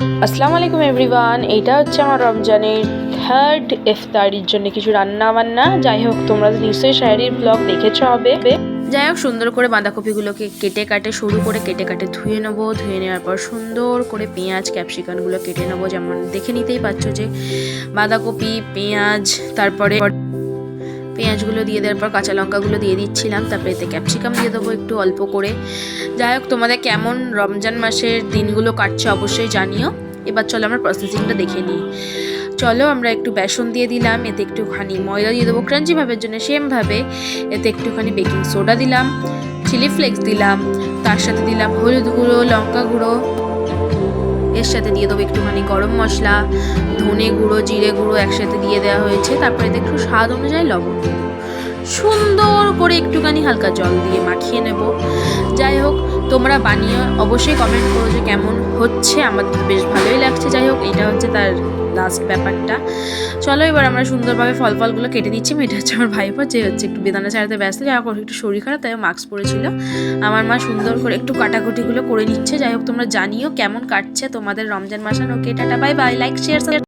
আসসালামু আলাইকুম এভরিওয়ান। এটা হচ্ছে আমার রমজানের থার্ড ইফতারির জন্য কিছু রান্না বান্না। যাই হোক, তোমরা তো নিশ্চয়ই শাহরির ব্লগ দেখেছো হবে। যাই হোক, সুন্দর করে বাঁধাকপিগুলোকে কেটে সরু করে কেটে ধুয়ে নেবো। ধুয়ে নেওয়ার পর সুন্দর করে পেঁয়াজ ক্যাপসিকামগুলো কেটে নেবো। যেমন দেখে নিতেই পারছো যে বাঁধাকপি, পেঁয়াজ, তারপরে পেঁয়াজগুলো দিয়ে দেওয়ার পর কাঁচা লঙ্কাগুলো দিয়ে দিচ্ছিলাম। তারপরে এতে ক্যাপসিকাম দিয়ে দেবো একটু অল্প করে। যাই হোক, তোমাদের কেমন রমজান মাসের দিনগুলো কাটছে অবশ্যই জানিও। এবার চলো আমরা প্রসেসিংটা দেখে নিই। চলো, আমরা একটু বেসন দিয়ে দিলাম, এতে একটুখানি ময়দা দিয়ে দেবো ক্রাঞ্চি ভাবের জন্য। সেমভাবে এতে একটুখানি বেকিং সোডা দিলাম, চিলি ফ্লেক্স দিলাম, তার সাথে দিলাম হলুদ গুঁড়ো, লঙ্কা গুঁড়ো, এর সাথে দিয়ে দেবো একটুখানি গরম মশলা, ধনে গুঁড়ো, জিরে গুঁড়ো একসাথে দিয়ে দেওয়া হয়েছে। তারপরে এতে একটু স্বাদ অনুযায়ী লবণ দেবো। সুন্দর করে একটুখানি হালকা জল দিয়ে মাখিয়ে নেব। যাই হোক, তোমরা বানিয়ে অবশ্যই কমেন্ট করো যে কেমন হচ্ছে। আমাদের তো বেশ ভালোই লাগছে। যাই হোক, এটা হচ্ছে তার লাস্ট ব্যাপারটা। চলো, এবার আমরা সুন্দরভাবে ফলগুলো কেটে নিচ্ছি। এটা হচ্ছে আমার ভাইপো, যে হচ্ছে একটু বেদানা ছাড়াতে ব্যস্ত। যাই হোক, একটু শরীর খারাপ, তাই মাস্ক পরেছিল। আমার মা সুন্দর করে একটু কাটাকুটিগুলো করে নিচ্ছে। যাই হোক, তোমরা জানিও কেমন কাটছে তোমাদের রমজান মাস। Okay, tata, bye bye, like share.